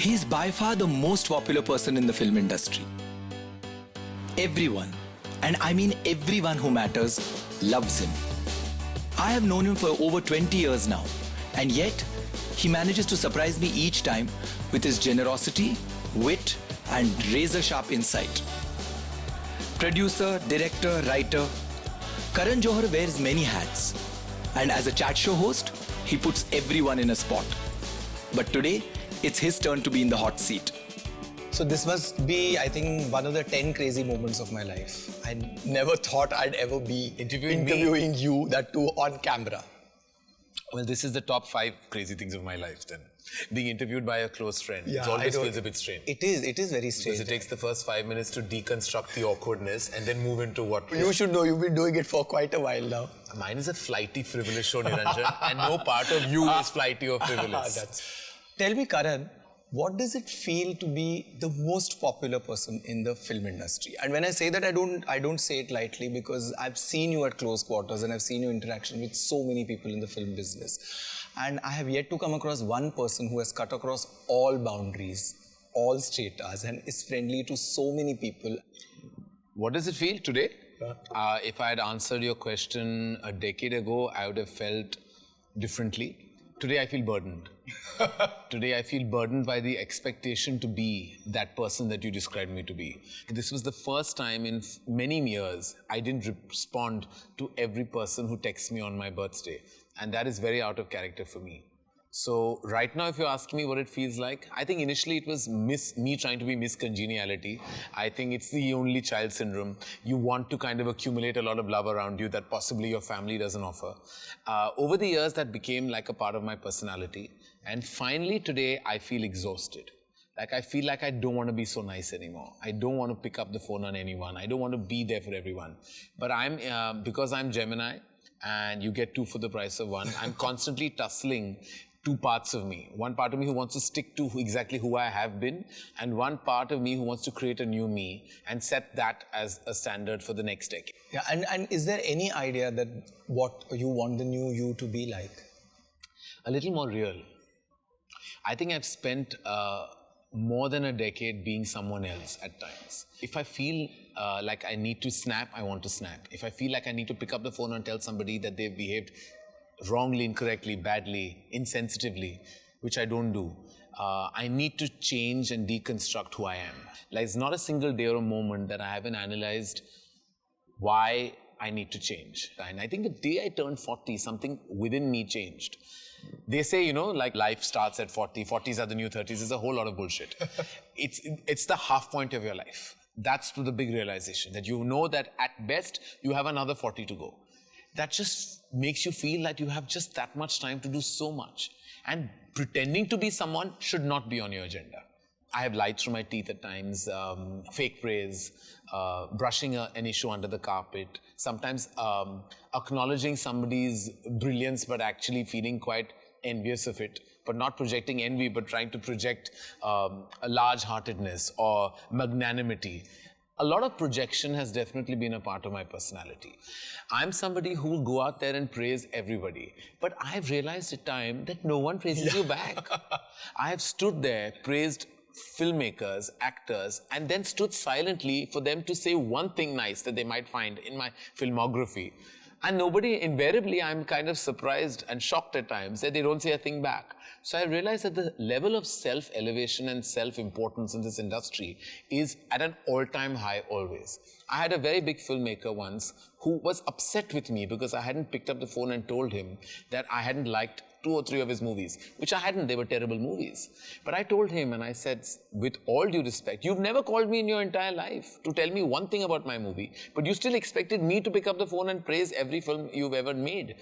He's by far the most popular person in the film industry. Everyone, and I mean everyone who matters, loves him. I have known him for over 20 years now, and yet he manages to surprise me each time with his generosity, wit, and razor-sharp insight. Producer, director, writer, Karan Johar wears many hats, and as a chat show host, he puts everyone in a spot. But today, it's his turn to be in the hot seat. So this must be, I think, one of the 10 crazy moments of my life. I never thought I'd ever be interviewing you, that too on camera. Well, this is the top 5 crazy things of my life then. Being interviewed by a close friend. Yeah, it always feels a bit strange. It is very strange. Because it takes the first 5 minutes to deconstruct the awkwardness and then move into what... You should know, you've been doing it for quite a while now. Mine is a flighty, frivolous show, Niranjan, and no part of you is flighty or frivolous. Tell me, Karan, what does it feel to be the most popular person in the film industry? And when I say that, I don't say it lightly, because I've seen you at close quarters and I've seen your interaction with so many people in the film business. And I have yet to come across one person who has cut across all boundaries, all stratas, and is friendly to so many people. What does it feel today? If I had answered your question a decade ago, I would have felt differently. Today I feel burdened. Today I feel burdened by the expectation to be that person that you described me to be. This was the first time in many years I didn't respond to every person who texts me on my birthday. And that is very out of character for me. So right now, if you ask me what it feels like, I think initially it was me trying to be Miss Congeniality. I think it's the only child syndrome. You want to kind of accumulate a lot of love around you that possibly your family doesn't offer. Over the years, that became like a part of my personality. And finally today, I feel exhausted. Like I feel like I don't want to be so nice anymore. I don't want to pick up the phone on anyone. I don't want to be there for everyone. But because I'm Gemini and you get 2 for the price of 1, I'm constantly tussling 2 parts of me. One part of me who wants to stick to exactly who I have been, and one part of me who wants to create a new me and set that as a standard for the next decade. Yeah, and is there any idea that what you want the new you to be like? A little more real. I think I've spent more than a decade being someone else at times. If I feel like I need to snap, I want to snap. If I feel like I need to pick up the phone and tell somebody that they've behaved wrongly, incorrectly, badly, insensitively, which I don't do. I need to change and deconstruct who I am. Like, it's not a single day or a moment that I haven't analyzed why I need to change. And I think the day I turned 40, something within me changed. They say, you know, like life starts at 40, 40s are the new 30s. It's a whole lot of bullshit. It's the half point of your life. That's the big realization, that you know that at best, you have another 40 to go. That just makes you feel that you have just that much time to do so much. And pretending to be someone should not be on your agenda. I have lied through my teeth at times, fake praise, brushing an issue under the carpet, sometimes acknowledging somebody's brilliance but actually feeling quite envious of it, but not projecting envy, but trying to project a large-heartedness or magnanimity. A lot of projection has definitely been a part of my personality. I'm somebody who will go out there and praise everybody. But I've realized at times that no one praises you back. I have stood there, praised filmmakers, actors, and then stood silently for them to say one thing nice that they might find in my filmography. And nobody, invariably, I'm kind of surprised and shocked at times that they don't say a thing back. So I realized that the level of self-elevation and self-importance in this industry is at an all-time high always. I had a very big filmmaker once who was upset with me because I hadn't picked up the phone and told him that I hadn't liked 2 or 3 of his movies, which I hadn't. They were terrible movies. But I told him and I said, with all due respect, you've never called me in your entire life to tell me one thing about my movie, but you still expected me to pick up the phone and praise every film you've ever made.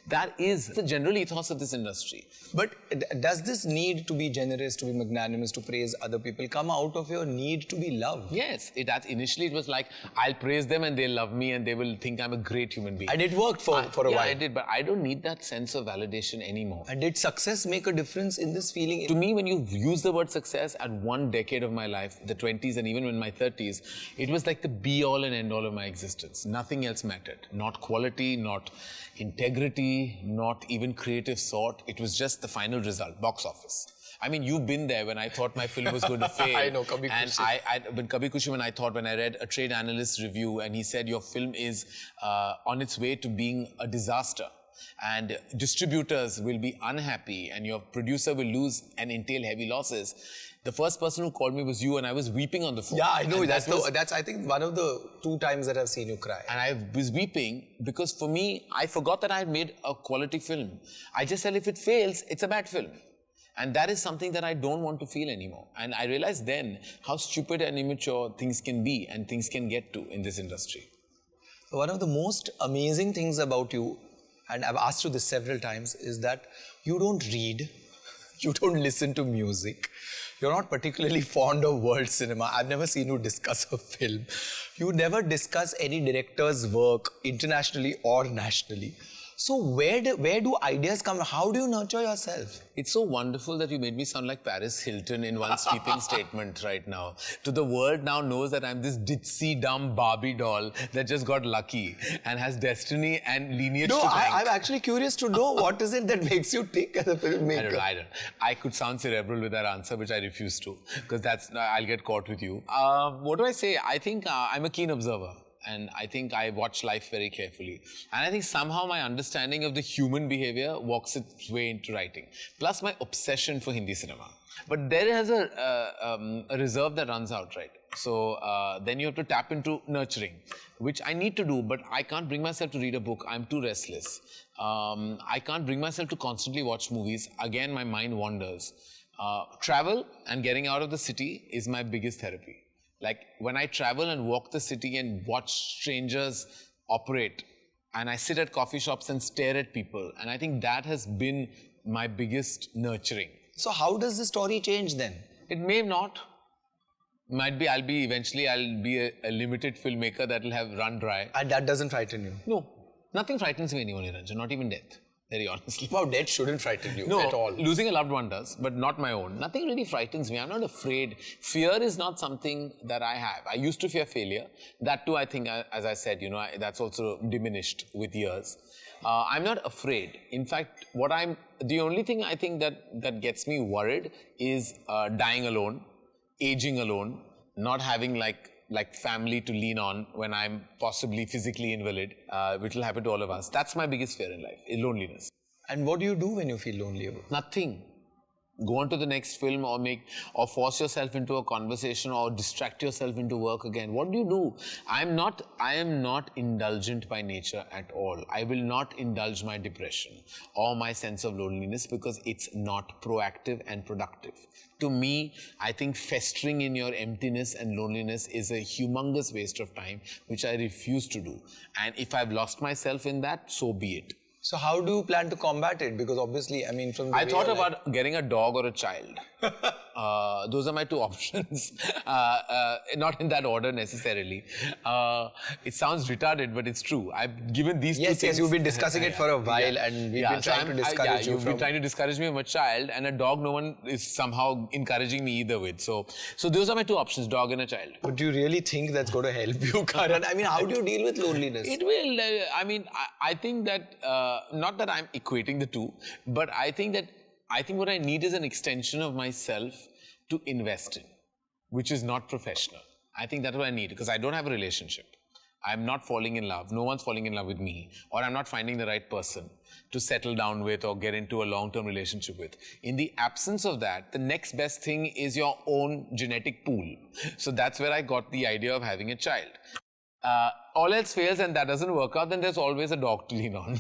That is the general ethos of this industry. But does this need to be generous, to be magnanimous, to praise other people come out of your need to be loved? Yes. Initially it was like, I'll praise them and they'll love me and they will think I'm a great human being. And it worked for a while. Yeah, I did, but I don't need that sense of validation anymore. anymore. And did success make a difference in this feeling? To me, when you use the word success at one decade of my life, the 20s and even in my 30s, it was like the be-all and end-all of my existence. Nothing else mattered. Not quality, not integrity, not even creative thought. It was just the final result, box office. I mean, you've been there when I thought my film was going to fail. I know, Kabhi Khushi. When Kabhi Khushi, when I read a trade analyst's review and he said your film is on its way to being a disaster and distributors will be unhappy and your producer will lose and entail heavy losses. The first person who called me was you and I was weeping on the phone. Yeah, I know. And That's I think one of the 2 times that I've seen you cry. And I was weeping because for me, I forgot that I had made a quality film. I just said if it fails, it's a bad film. And that is something that I don't want to feel anymore. And I realized then how stupid and immature things can be and things can get to in this industry. One of the most amazing things about you, and I've asked you this several times, is that you don't read, you don't listen to music, you're not particularly fond of world cinema. I've never seen you discuss a film. You never discuss any director's work internationally or nationally. So where do ideas come? How do you nurture yourself? It's so wonderful that you made me sound like Paris Hilton in one sweeping statement right now. To the world now knows that I'm this ditzy, dumb Barbie doll that just got lucky and has destiny and lineage to thank. I'm actually curious to know what is it that makes you tick as a filmmaker? I don't. I could sound cerebral with that answer, which I refuse to, because I'll get caught with you. What do I say? I think I'm a keen observer. And I think I watch life very carefully. And I think somehow my understanding of the human behavior walks its way into writing. Plus my obsession for Hindi cinema. But there has a reserve that runs out, right? So then you have to tap into nurturing, which I need to do, but I can't bring myself to read a book. I'm too restless. I can't bring myself to constantly watch movies. Again, my mind wanders. Travel and getting out of the city is my biggest therapy. Like when I travel and walk the city and watch strangers operate and I sit at coffee shops and stare at people, and I think that has been my biggest nurturing. So how does the story change then? It may not. Might be eventually I'll be a limited filmmaker that will have run dry. And that doesn't frighten you? No. Nothing frightens me anymore, Niranjan, not even death. Very honestly. Wow, death shouldn't frighten you at all. Losing a loved one does, but not my own. Nothing really frightens me. I'm not afraid. Fear is not something that I have. I used to fear failure. That too, I think, as I said, that's also diminished with years. I'm not afraid. In fact, the only thing I think that gets me worried is dying alone, aging alone, not having like family to lean on when I'm possibly physically invalid, which will happen to all of us. That's my biggest fear in life, is loneliness. And what do you do when you feel lonely? Nothing. Go on to the next film or force yourself into a conversation or distract yourself into work again. What do you do? I am not indulgent by nature at all. I will not indulge my depression or my sense of loneliness because it's not proactive and productive. To me, I think festering in your emptiness and loneliness is a humongous waste of time, which I refuse to do. And if I've lost myself in that, so be it. So how do you plan to combat it? Because obviously, I mean, from the I thought about getting a dog or a child. Those are my 2 options. Not in that order necessarily. It sounds retarded, but it's true. I've given these 2 things. Yes, you've been discussing it for a while and we've been trying to discourage you You've been trying to discourage me from a child, and a dog no one is somehow encouraging me either with. So those are my 2 options, dog and a child. But do you really think that's going to help you, Karan? I mean, how do you deal with loneliness? It will. I think that, not that I'm equating the 2, but I think what I need is an extension of myself to invest in, which is not professional. I think that's what I need, because I don't have a relationship. I'm not falling in love. No one's falling in love with me. Or I'm not finding the right person to settle down with or get into a long-term relationship with. In the absence of that, the next best thing is your own genetic pool. So that's where I got the idea of having a child. All else fails and that doesn't work out, then there's always a dog to lean on.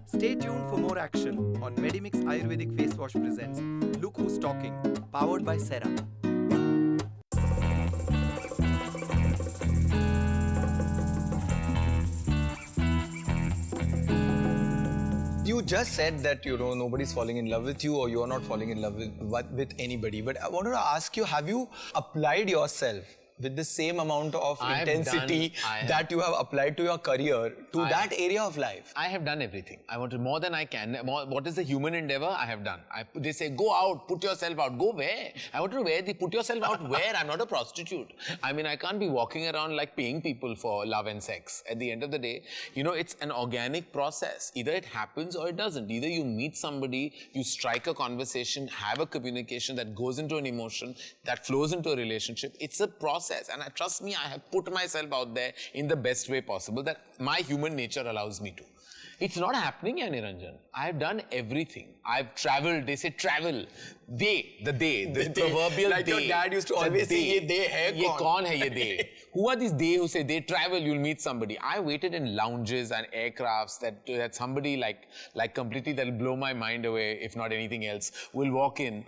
Stay tuned for more action on Medimix Ayurvedic Face Wash presents Look Who's Talking, powered by Cera. You just said that, nobody's falling in love with you or you're not falling in love with anybody. But I wanted to ask you, have you applied yourself with the same amount of I have intensity that you have applied to your career to that area of life? I have done everything. I wanted more than I can. What is the human endeavor? I have done. They say, go out, put yourself out. Go where? I want to where? Put yourself out where? I'm not a prostitute. I mean, I can't be walking around like paying people for love and sex. At the end of the day, you know, it's an organic process. Either it happens or it doesn't. Either you meet somebody, you strike a conversation, have a communication that goes into an emotion, that flows into a relationship. It's a process. And trust me, I have put myself out there in the best way possible that my human nature allows me to. It's not happening, Niranjan. I've done everything. I've traveled. They say travel. The proverbial like they. Your dad used to always say, ye they hai Ye kaun hai ye they? Who are these they who say they travel, you'll meet somebody? I waited in lounges and aircrafts that somebody like completely that'll blow my mind away, if not anything else, will walk in.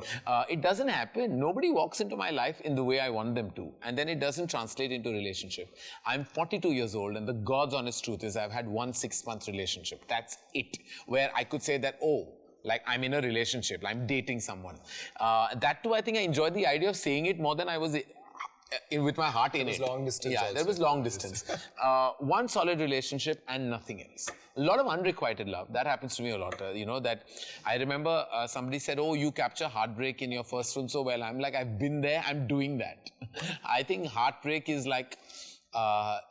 It doesn't happen. Nobody walks into my life in the way I want them to. And then it doesn't translate into a relationship. I'm 42 years old and the God's honest truth is I've had 1 6-month relationship. That's it. Where I could say that, oh, like I'm in a relationship, I'm dating someone. That too, I think I enjoyed the idea of saying it more than I was with my heart in it. There was long distance Yeah, also. there was long distance. One solid relationship and nothing else. A lot of unrequited love. That happens to me a lot. You know, that I remember somebody said, oh, you capture heartbreak in your first film so well. I'm like, I've been there, I'm doing that. I think heartbreak is like,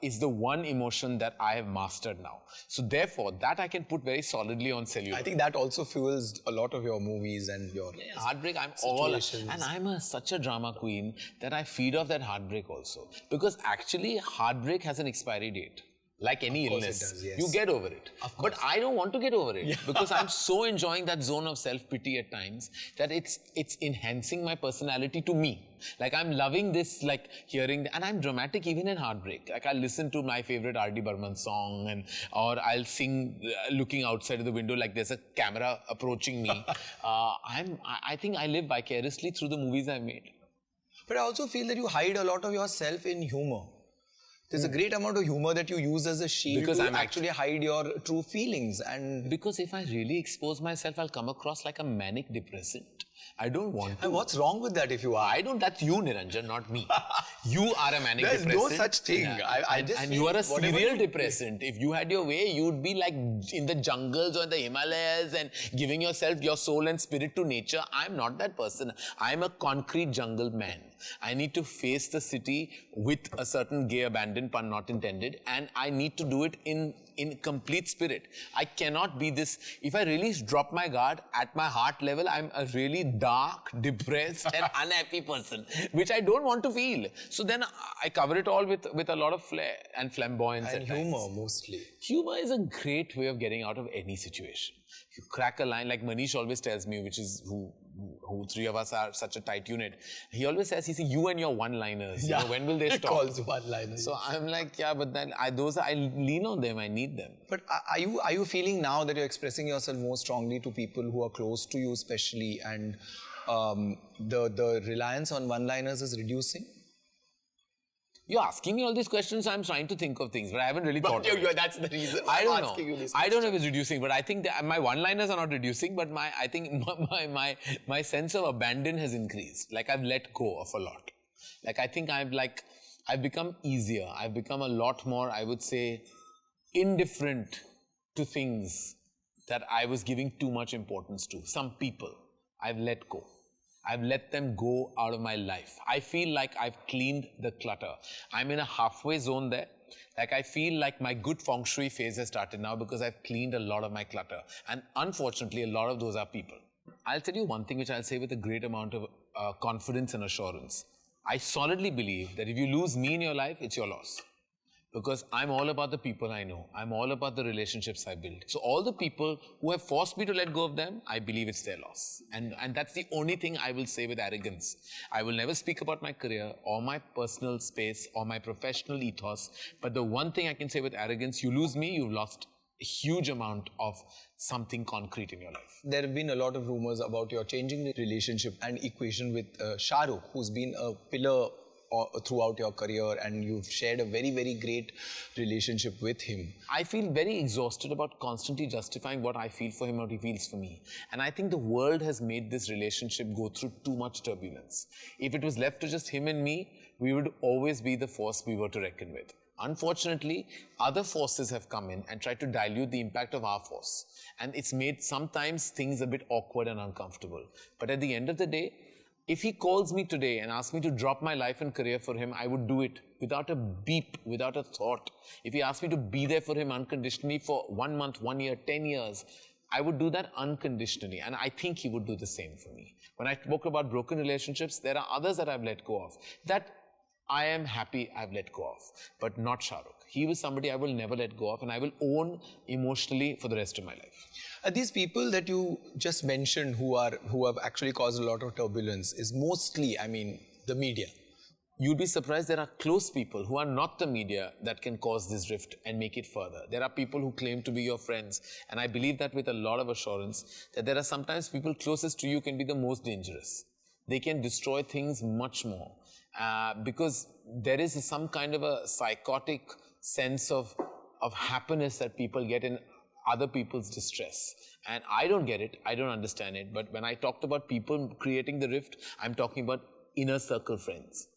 is the one emotion that I have mastered now. So therefore, that I can put very solidly on cellular. I think that also fuels a lot of your movies and your heartbreak, I'm situations. all... And I'm such a drama queen that I feed off that heartbreak also. Because actually, heartbreak has an expiry date. Like any illness, it does, yes. you get over it. But I don't want to get over it because I'm so enjoying that zone of self-pity at times that it's enhancing my personality to me. Like I'm loving this, like hearing, and I'm dramatic even in heartbreak. Like I'll listen to my favorite R.D. Burman song or I'll sing looking outside of the window like there's a camera approaching me. I think I live vicariously through the movies I've made. But I also feel that you hide a lot of yourself in humor. There's a great amount of humor that you use as a shield because to actually hide your true feelings. And because if I really expose myself, I'll come across like a manic depressant. I don't want to. And what's wrong with that if you are? I don't. That's you, Niranjan, not me. You are a manic There's depressant. no such thing. Yeah. I just and feel you are a whatever serial depressant. If you had your way, you'd be like in the jungles or the Himalayas and giving yourself, your soul and spirit to nature. I'm not that person. I'm a concrete jungle man. I need to face the city with a certain gay abandon, pun not intended, and I need to do it in complete spirit. I cannot be this. If I really drop my guard at my heart level, I'm a really dark, depressed and unhappy person, which I don't want to feel. So then I cover it all with a lot of flair and flamboyance and humor mostly. Humor is a great way of getting out of any situation. You crack a line, like Manish always tells me, which is who three of us are such a tight unit. He always says, you and your one-liners, you know, when will they stop? He calls one-liners. So I'm like, yeah, but then I lean on them, I need them. But are you feeling now that you're expressing yourself more strongly to people who are close to you especially, and the reliance on one-liners is reducing? You're asking me all these questions, I'm trying to think of things, but I haven't really thought of it. That's the reason I don't asking know. You this I don't know if it's reducing, but I think that my one-liners are not reducing, but I think my sense of abandon has increased. Like I've let go of a lot. Like I think I've become easier. I've become a lot more, I would say, indifferent to things that I was giving too much importance to. Some people I've let go. I've let them go out of my life. I feel like I've cleaned the clutter. I'm in a halfway zone there. Like I feel like my good feng shui phase has started now because I've cleaned a lot of my clutter. And unfortunately, a lot of those are people. I'll tell you one thing which I'll say with a great amount of confidence and assurance. I solidly believe that if you lose me in your life, it's your loss. Because I'm all about the people I know. I'm all about the relationships I build. So all the people who have forced me to let go of them, I believe it's their loss. And that's the only thing I will say with arrogance. I will never speak about my career or my personal space or my professional ethos. But the one thing I can say with arrogance, you lose me, you've lost a huge amount of something concrete in your life. There have been a lot of rumors about your changing the relationship and equation with Shah Rukh, who's been a pillar throughout your career, and you've shared a very, very great relationship with him. I feel very exhausted about constantly justifying what I feel for him or what he feels for me. And I think the world has made this relationship go through too much turbulence. If it was left to just him and me, we would always be the force we were to reckon with. Unfortunately, other forces have come in and tried to dilute the impact of our force. And it's made sometimes things a bit awkward and uncomfortable. But at the end of the day, if he calls me today and asks me to drop my life and career for him, I would do it without a beep, without a thought. If he asked me to be there for him unconditionally for 1 month, 1 year, 10 years, I would do that unconditionally. And I think he would do the same for me. When I spoke about broken relationships, there are others that I've let go of. That I am happy I've let go of, but not Shah Rukh. He was somebody I will never let go of, and I will own emotionally for the rest of my life. These people that you just mentioned who have actually caused a lot of turbulence is mostly, I mean, the media. You'd be surprised there are close people who are not the media that can cause this rift and make it further. There are people who claim to be your friends, and I believe that with a lot of assurance, that there are sometimes people closest to you can be the most dangerous. They can destroy things much more because there is some kind of a psychotic sense of happiness that people get in other people's distress. And I don't get it, I don't understand it, but when I talked about people creating the rift, I'm talking about inner circle friends.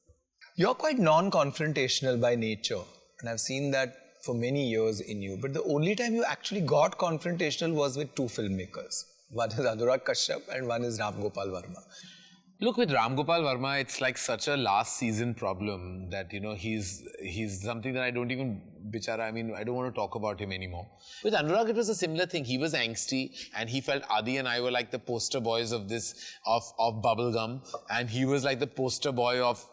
You're quite non-confrontational by nature, and I've seen that for many years in you, but the only time you actually got confrontational was with two filmmakers. One is Anurag Kashyap and one is Ram Gopal Varma. Look, with Ram Gopal Varma, it's like such a last season problem that, you know, he's something that I don't even, bichara, I mean, I don't want to talk about him anymore. With Anurag, it was a similar thing. He was angsty and he felt Adi and I were like the poster boys of bubblegum, and he was like the poster boy of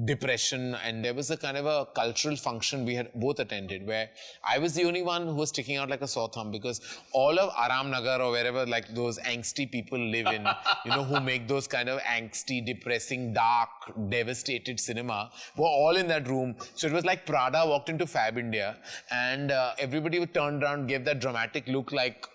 depression. And there was a kind of a cultural function we had both attended where I was the only one who was sticking out like a sore thumb, because all of Aram Nagar or wherever like those angsty people live in, you know, who make those kind of angsty, depressing, dark, devastated cinema, were all in that room. So it was like Prada walked into Fab India, and everybody would turn around, gave that dramatic look like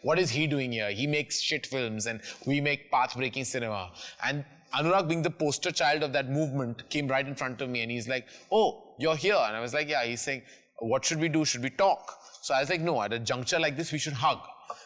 what is he doing here? He makes shit films and we make path-breaking cinema. And Anurag, being the poster child of that movement, came right in front of me and he's like, "Oh, you're here." And I was like, "Yeah." He's saying, "What should we do? Should we talk?" So I was like, "No, at a juncture like this, we should hug."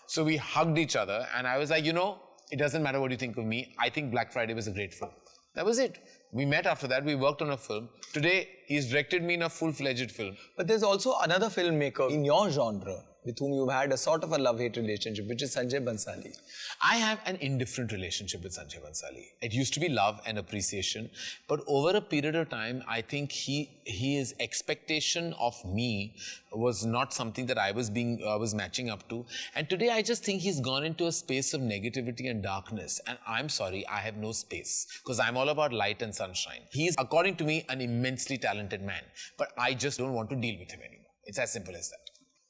So we hugged each other and I was like, "You know, it doesn't matter what you think of me. I think Black Friday was a great film." That was it. We met after that, we worked on a film. Today, he's directed me in a full-fledged film. But there's also another filmmaker in your genre with whom you've had a sort of a love-hate relationship, which is Sanjay Bansali. I have an indifferent relationship with Sanjay Bansali. It used to be love and appreciation, but over a period of time, I think his expectation of me was not something that I was matching up to. And today, I just think he's gone into a space of negativity and darkness. And I'm sorry, I have no space, because I'm all about light and sunshine. He's, according to me, an immensely talented man, but I just don't want to deal with him anymore. It's as simple as that.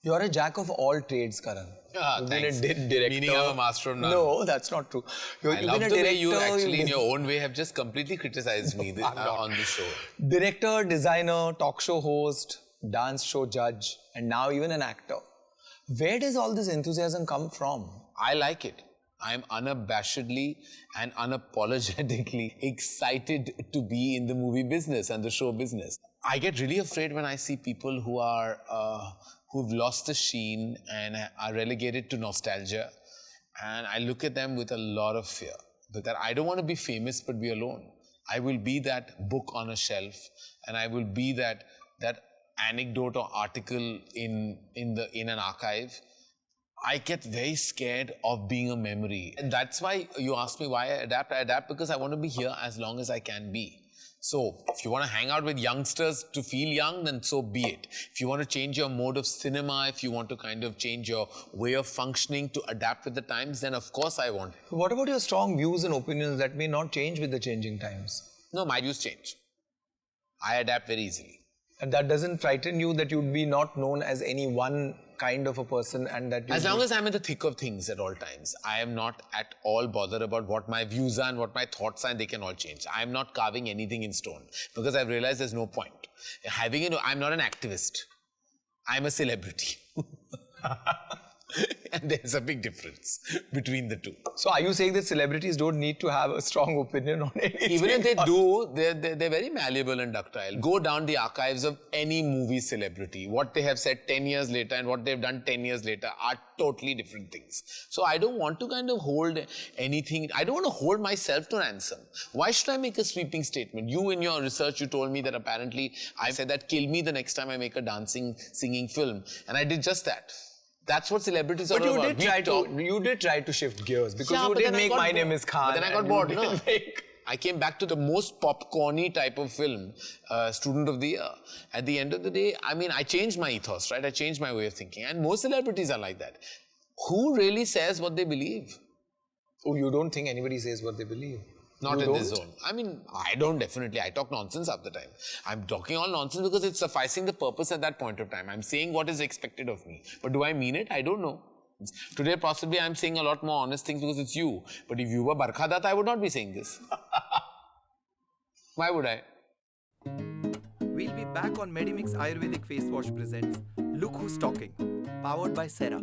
You're a jack of all trades, Karan. You've thanks. been a director. Meaning I'm a master of none. No, that's not true. I love the way you actually, in your own way, have just completely criticized me on the show. Director, designer, talk show host, dance show judge, and now even an actor. Where does all this enthusiasm come from? I like it. I'm unabashedly and unapologetically excited to be in the movie business and the show business. I get really afraid when I see people who are who've lost the sheen and are relegated to nostalgia, and I look at them with a lot of fear. That I don't want to be famous but be alone. I will be that book on a shelf, and I will be that anecdote or article in an archive. I get very scared of being a memory. And that's why you asked me why I adapt. I adapt because I want to be here as long as I can be. So, if you want to hang out with youngsters to feel young, then so be it. If you want to change your mode of cinema, if you want to kind of change your way of functioning to adapt with the times, then of course I want. What about your strong views and opinions that may not change with the changing times? No, my views change. I adapt very easily. And that doesn't frighten you that you'd be not known as any one kind of a person, and that as long as I'm in the thick of things at all times, I am not at all bothered about what my views are and what my thoughts are, and they can all change. I'm not carving anything in stone because I've realized there's no point. I'm not an activist. I'm a celebrity. And there's a big difference between the two. So are you saying that celebrities don't need to have a strong opinion on anything? Even if they do, they're very malleable and ductile. Go down the archives of any movie celebrity. What they have said 10 years later and what they've done 10 years later are totally different things. So I don't want to kind of hold anything. I don't want to hold myself to ransom. Why should I make a sweeping statement? You, in your research, you told me that apparently I said that kill me the next time I make a dancing, singing film. And I did just that. That's what celebrities are all about. You did try to shift gears because Yeah, you but did then I make got My bored. Name is Khan. But then I got and bored, you no? didn't make- I came back to the most popcorny type of film, Student of the Year. At the end of the day, I mean, I changed my ethos, right? I changed my way of thinking. And most celebrities are like that. Who really says what they believe? Oh, you don't think anybody says what they believe? Not You in this don't? zone. I mean, I don't definitely. I talk nonsense half the time. I'm talking all nonsense because it's sufficing the purpose at that point of time. I'm saying what is expected of me. But do I mean it? I don't know. Today, possibly, I'm saying a lot more honest things because it's you. But if you were Barkha Dutt, I would not be saying this. Why would I? We'll be back on Medimix Ayurvedic Face Wash presents Look Who's Talking, powered by Sera.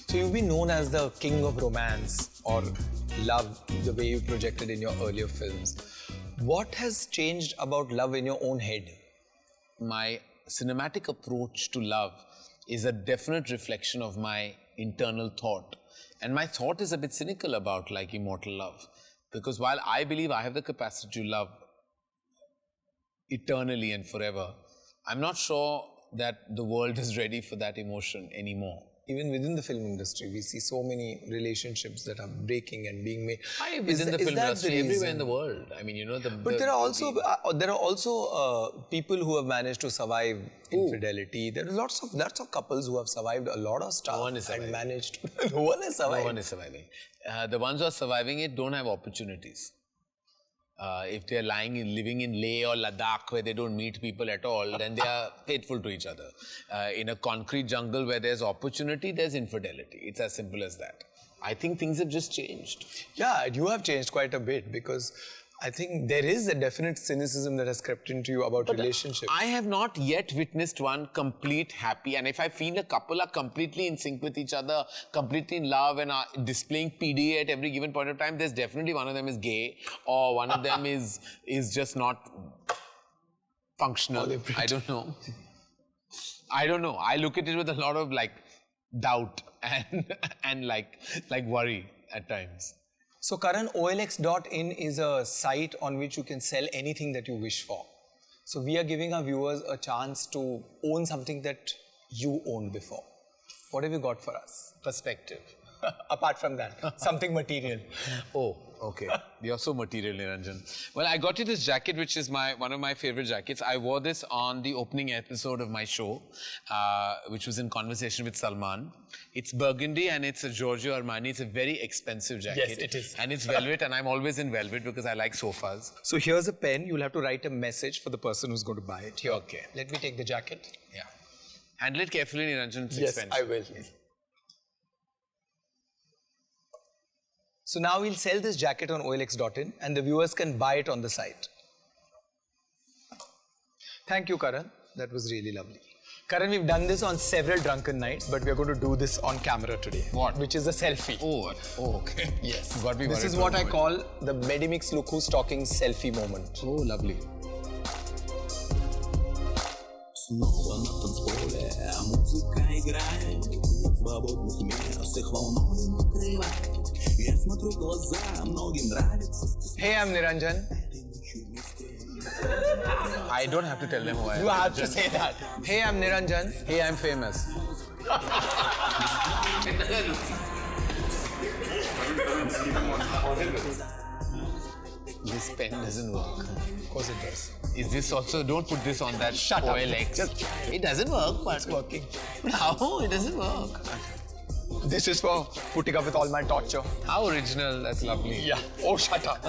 So you've been known as the king of romance or love, the way you projected in your earlier films. What has changed about love in your own head? My cinematic approach to love is a definite reflection of my internal thought. And my thought is a bit cynical about like immortal love. Because while I believe I have the capacity to love eternally and forever, I'm not sure that the world is ready for that emotion anymore. Even within the film industry, we see so many relationships that are breaking and being made. Within the film that industry, reason? everywhere in the world. I mean, you know, But there are also people who have managed to survive infidelity. There are lots of couples who have survived a lot of stuff. No one is surviving. And managed. No one is surviving. No one is surviving. The ones who are surviving it don't have opportunities. If they're living in Leh or Ladakh where they don't meet people at all, then they are faithful to each other. In a concrete jungle where there's opportunity, there's infidelity. It's as simple as that. I think things have just changed. Yeah, you have changed quite a bit because I think there is a definite cynicism that has crept into you about relationships. I have not yet witnessed one complete happy, and if I feel a couple are completely in sync with each other, completely in love and are displaying PDA at every given point of time, there's definitely one of them is gay or one of them is just not functional. I don't know. I don't know. I look at it with a lot of like doubt and like worry at times. So Karan, OLX.in is a site on which you can sell anything that you wish for. So we are giving our viewers a chance to own something that you owned before. What have you got for us? Perspective. Apart from that, something material. Oh, okay. You're so material, Niranjan. Well, I got you this jacket, which is one of my favorite jackets. I wore this on the opening episode of my show, which was in conversation with Salman. It's burgundy and it's a Giorgio Armani. It's a very expensive jacket. Yes, it is. And it's velvet, and I'm always in velvet because I like sofas. So here's a pen. You'll have to write a message for the person who's going to buy it. Here. Okay. Let me take the jacket. Yeah. Handle it carefully, Niranjan. It's expensive. I will. So now we'll sell this jacket on OLX.in and the viewers can buy it on the site. Thank you, Karan. That was really lovely. Karan, we've done this on several drunken nights, but we're going to do this on camera today. What? Which is a selfie. Oh, okay. Yes. Got me This worried is for a what I moment. call the Medimix Look Who's Talking selfie moment. Oh, lovely. Снова на танцполе музыка играет, свободных мест их волной накрывает. Я смотрю в глаза, многим нравится. Hey, I'm Niranjan. I don't have to tell them who I am. You have to say that. Hey, I'm Niranjan. Hey, I'm famous. This pen doesn't work. Of course it does. Is this also? Don't put this on that Shut up. OLX. It doesn't work, but It's working. how? It doesn't work. This is for putting up with all my torture. How original. That's lovely. Yeah. Oh, shut up.